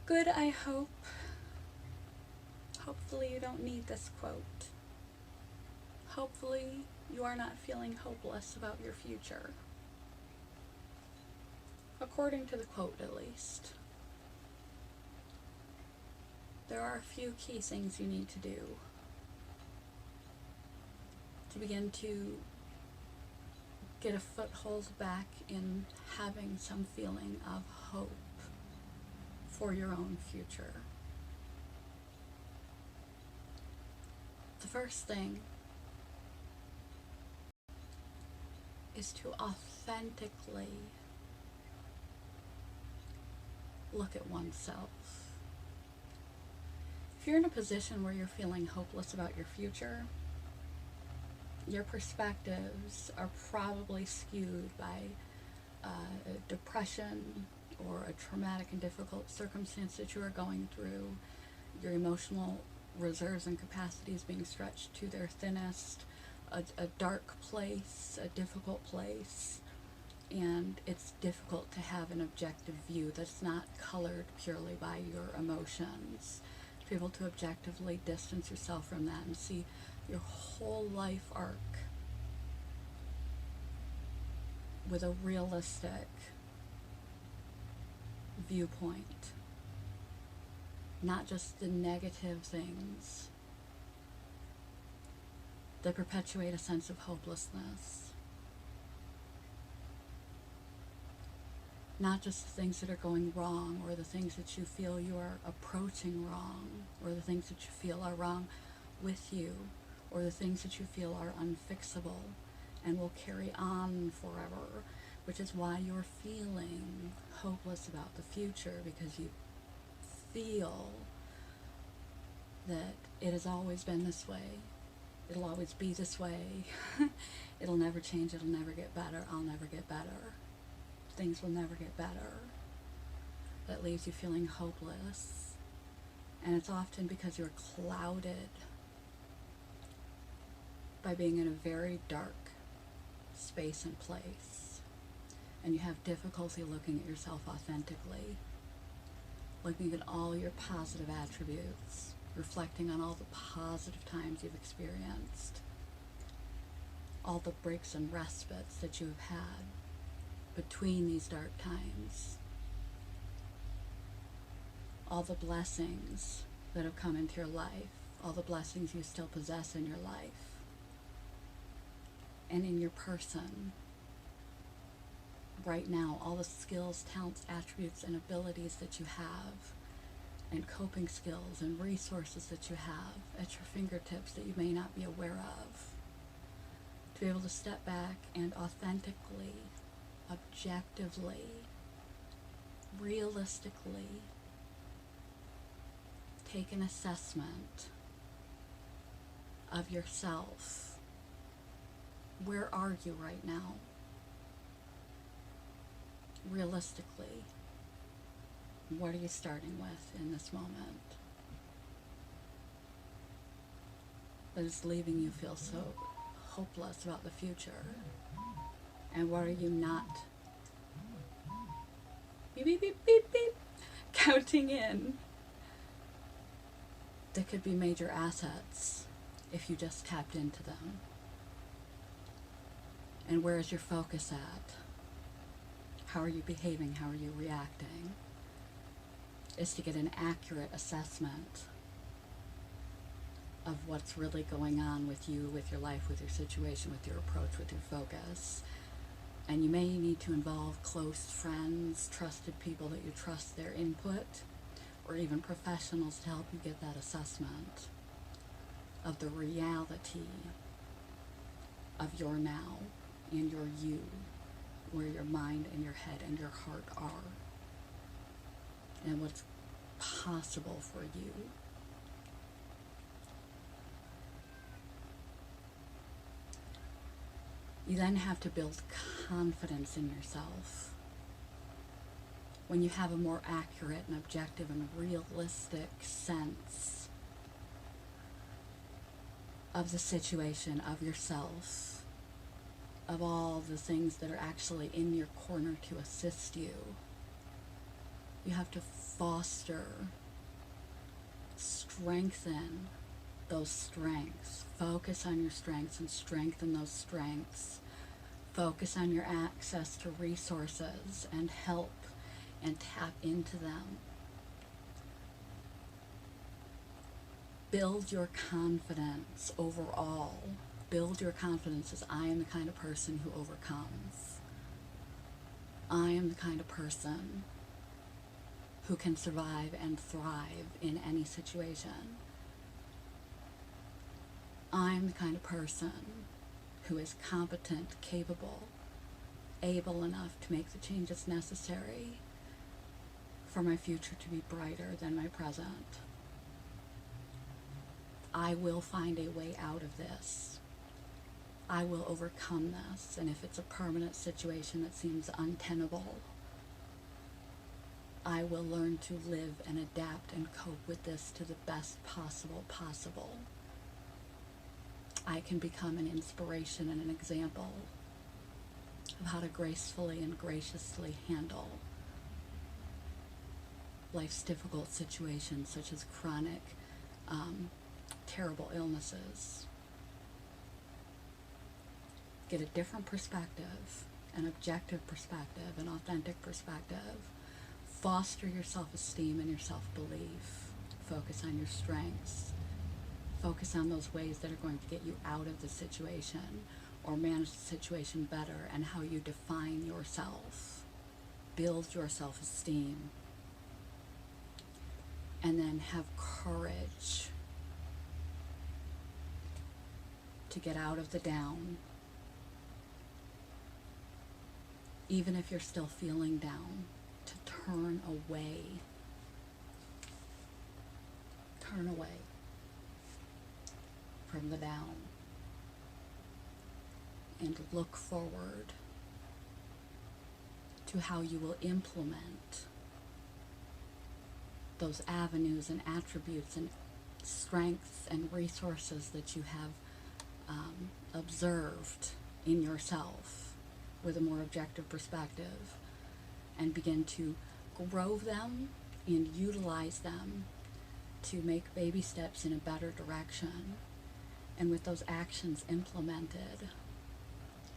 Good, I hope. Hopefully you don't need this quote. Hopefully you are not feeling hopeless about your future. According to the quote, at least. There are a few key things you need to do to begin to get a foothold back in having some feeling of hope for your own future. The first thing is to authentically look at oneself. If you're in a position where you're feeling hopeless about your future, your perspectives are probably skewed by depression or a traumatic and difficult circumstance that you are going through, your emotional reserves and capacities being stretched to their thinnest, a dark place, a difficult place, and it's difficult to have an objective view that's not colored purely by your emotions. To be able to objectively distance yourself from that and see your whole life arc with a realistic viewpoint, not just the negative things that perpetuate a sense of hopelessness, not just the things that are going wrong or the things that you feel you are approaching wrong or the things that you feel are wrong with you or the things that you feel are unfixable and will carry on forever, which is why you're feeling hopeless about the future, because you feel that it has always been this way, it'll always be this way, it'll never change, it'll never get better, I'll never get better, things will never get better. That leaves you feeling hopeless, and it's often because you're clouded by being in a very dark space and place, and you have difficulty looking at yourself authentically, looking at all your positive attributes, reflecting on all the positive times you've experienced, all the breaks and respites that you have had between these dark times, all the blessings that have come into your life, all the blessings you still possess in your life and in your person right now, all the skills, talents, attributes, and abilities that you have, and coping skills and resources that you have at your fingertips that you may not be aware of. To be able to step back and authentically, objectively, realistically take an assessment of yourself. Where are you right now? Realistically, what are you starting with in this moment that is leaving you feel so hopeless about the future? And what are you not beep, beep, beep, beep, beep, counting in that could be major assets if you just tapped into them? And where is your focus at? How are you behaving? How are you reacting? Is to get an accurate assessment of what's really going on with you, with your life, with your situation, with your approach, with your focus. And you may need to involve close friends, trusted people that you trust their input, or even professionals to help you get that assessment of the reality of your now and your you, where your mind and your head and your heart are, and what's possible for you. You then have to build confidence in yourself. When you have a more accurate and objective and realistic sense of the situation, of yourself, of all the things that are actually in your corner to assist you, You have to foster, strengthen those strengths. Focus on your strengths and strengthen those strengths. Focus on your access to resources and help and tap into them. Build your confidence overall. Build your confidence as I am the kind of person who overcomes. I am the kind of person who can survive and thrive in any situation. I'm the kind of person who is competent, capable, able enough to make the changes necessary for my future to be brighter than my present. I will find a way out of this. I will overcome this, and if it's a permanent situation that seems untenable, I will learn to live and adapt and cope with this to the best possible. I can become an inspiration and an example of how to gracefully and graciously handle life's difficult situations, such as chronic, terrible illnesses. Get a different perspective, an objective perspective, an authentic perspective. Foster your self-esteem and your self-belief. Focus on your strengths. Focus on those ways that are going to get you out of the situation or manage the situation better, and how you define yourself. Build your self-esteem. And then have courage to get out of the down. Even if you're still feeling down, to turn away. Turn away from the down and look forward to how you will implement those avenues and attributes and strengths and resources that you have observed in yourself with a more objective perspective, and begin to grow them and utilize them to make baby steps in a better direction. And with those actions implemented,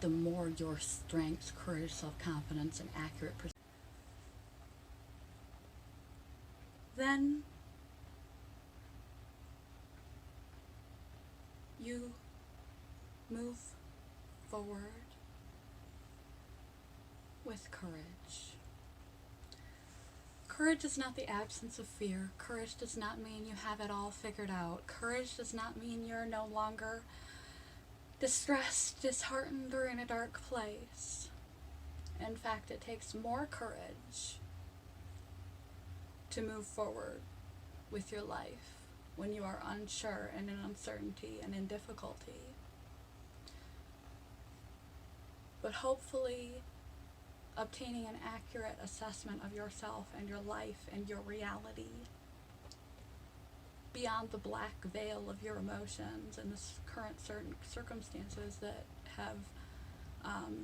the more your strengths, courage, self-confidence, and accurate perspective, then you move forward with courage. Courage is not the absence of fear. Courage does not mean you have it all figured out. Courage does not mean you're no longer distressed, disheartened, or in a dark place. In fact, it takes more courage to move forward with your life when you are unsure and in uncertainty and in difficulty. But hopefully, obtaining an accurate assessment of yourself and your life and your reality beyond the black veil of your emotions and the current certain circumstances that have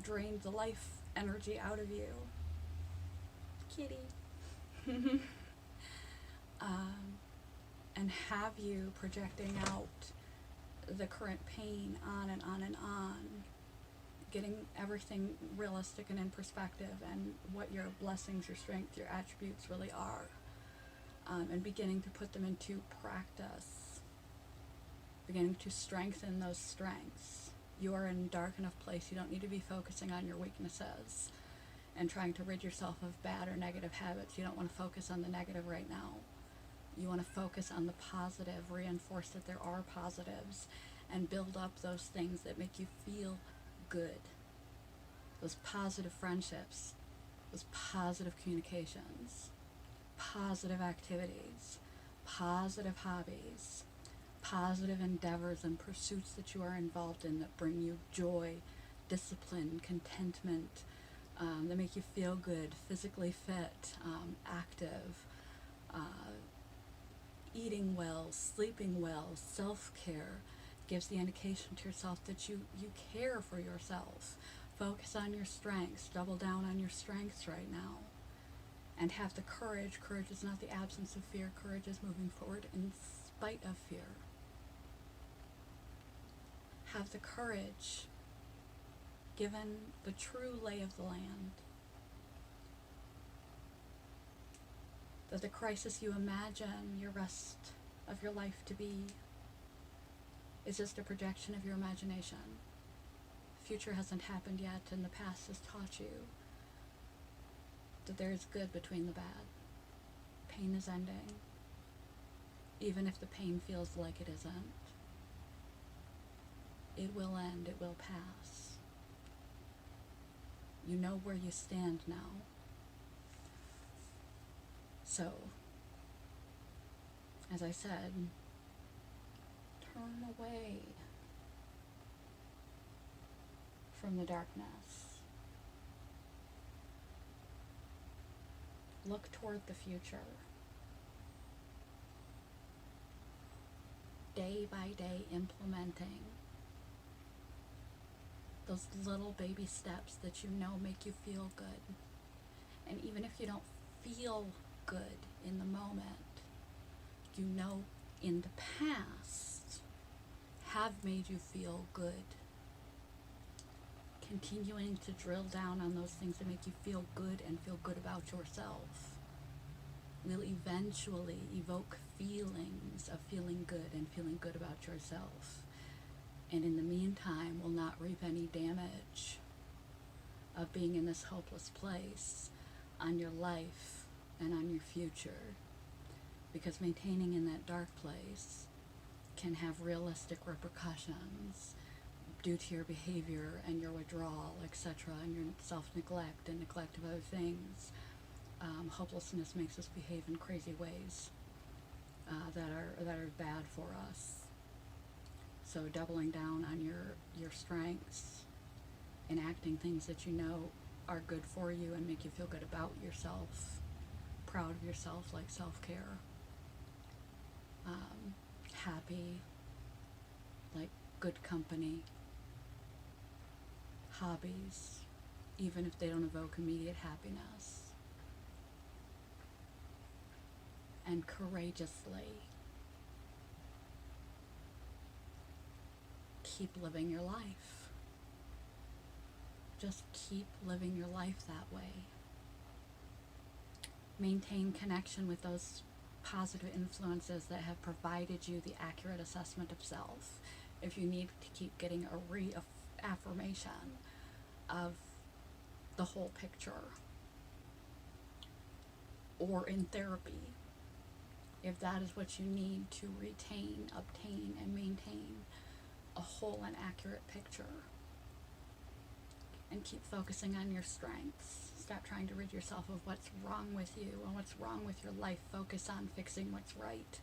drained the life energy out of you. Kitty. And have you projecting out the current pain on and on and on, getting everything realistic and in perspective, and what your blessings, your strength, your attributes really are, and beginning to put them into practice, beginning to strengthen those strengths. You are in a dark enough place. You don't need to be focusing on your weaknesses and trying to rid yourself of bad or negative habits. You don't want to focus on the negative right now. You want to focus on the positive, reinforce that there are positives, and build up those things that make you feel good. Those positive friendships, those positive communications, positive activities, positive hobbies, positive endeavors and pursuits that you are involved in that bring you joy, discipline, contentment, that make you feel good, physically fit, active, eating well, sleeping well, self-care. Gives the indication to yourself that you care for yourself. Focus on your strengths. Double down on your strengths right now. And have the courage. Courage is not the absence of fear. Courage is moving forward in spite of fear. Have the courage, given the true lay of the land, that the crisis you imagine your rest of your life to be is just a projection of your imagination. The future hasn't happened yet, and the past has taught you that there is good between the bad. Pain is ending, even if the pain feels like it isn't. It will end, it will pass. You know where you stand now. So, as I said, turn away from the darkness. Look toward the future. Day by day implementing those little baby steps that you know make you feel good. And even if you don't feel good in the moment, you know in the past have made you feel good. Continuing to drill down on those things that make you feel good and feel good about yourself will eventually evoke feelings of feeling good and feeling good about yourself. And in the meantime, will not reap any damage of being in this hopeless place on your life and on your future. Because maintaining in that dark place can have realistic repercussions due to your behavior and your withdrawal, etc., and your self-neglect and neglect of other things. Hopelessness makes us behave in crazy ways that are bad for us. So doubling down on your strengths, enacting things that you know are good for you and make you feel good about yourself, proud of yourself, like self-care, happy, like good company, hobbies, even if they don't evoke immediate happiness, and courageously keep living your life. Just keep living your life that way. Maintain connection with those positive influences that have provided you the accurate assessment of self. If you need to keep getting a reaffirmation of the whole picture, or in therapy, if that is what you need to retain, obtain, and maintain a whole and accurate picture. And keep focusing on your strengths. Stop trying to rid yourself of what's wrong with you and what's wrong with your life. Focus on fixing what's right,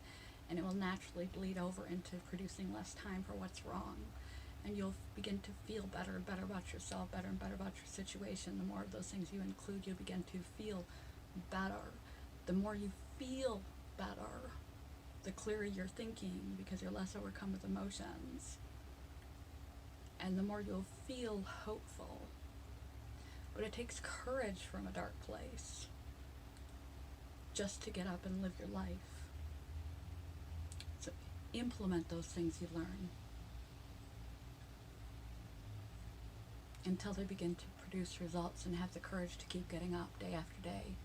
and it will naturally bleed over into producing less time for what's wrong. And you'll begin to feel better and better about yourself, better and better about your situation. The more of those things you include, you'll begin to feel better. The more you feel better, the clearer you're thinking, because you're less overcome with emotions. And the more you'll feel hopeful. But it takes courage from a dark place just to get up and live your life. So implement those things you learn until they begin to produce results, and have the courage to keep getting up day after day,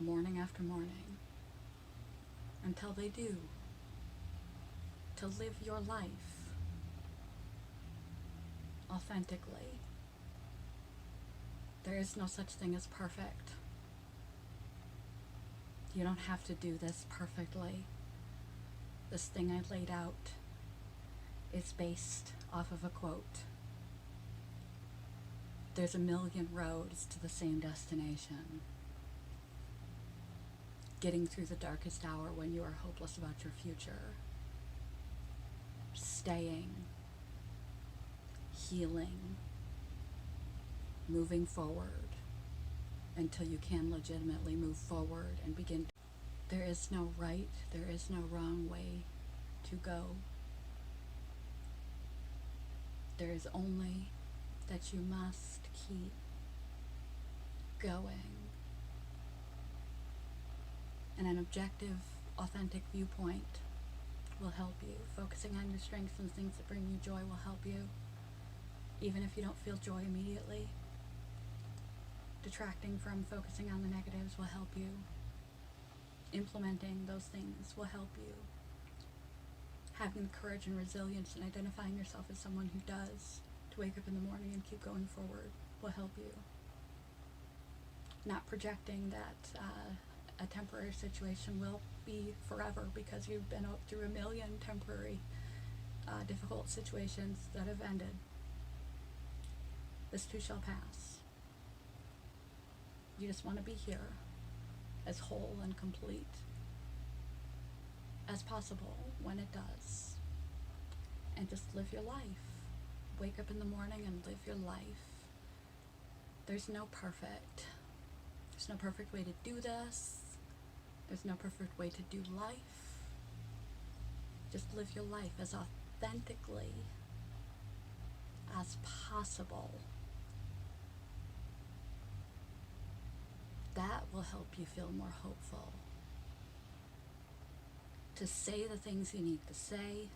morning after morning, until they do, to live your life authentically. There is no such thing as perfect. You don't have to do this perfectly. This thing I laid out is based off of a quote. There's a million roads to the same destination. Getting through the darkest hour when you are hopeless about your future. Staying. Healing. Moving forward until you can legitimately move forward and begin. There is no right, there is no wrong way to go. There is only that you must keep going And an objective, authentic viewpoint will help you. Focusing on your strengths and things that bring you joy will help you, even if you don't feel joy immediately. Detracting from focusing on the negatives will help you. Implementing those things will help you. Having the courage and resilience and identifying yourself as someone who does, to wake up in the morning and keep going forward, will help you. Not projecting that a temporary situation will be forever, because you've been through a million temporary difficult situations that have ended. This too shall pass. You just want to be here as whole and complete as possible when it does. And just live your life. Wake up in the morning and live your life. There's no perfect. There's no perfect way to do this. There's no perfect way to do life. Just live your life as authentically as possible. That will help you feel more hopeful. To say the things you need to say.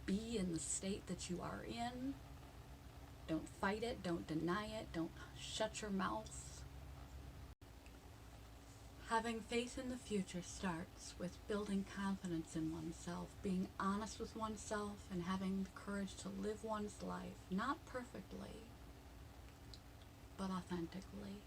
Be in the state that you are in. Don't fight it. Don't deny it. Don't shut your mouth. Having faith in the future starts with building confidence in oneself, being honest with oneself, and having the courage to live one's life, not perfectly, but authentically.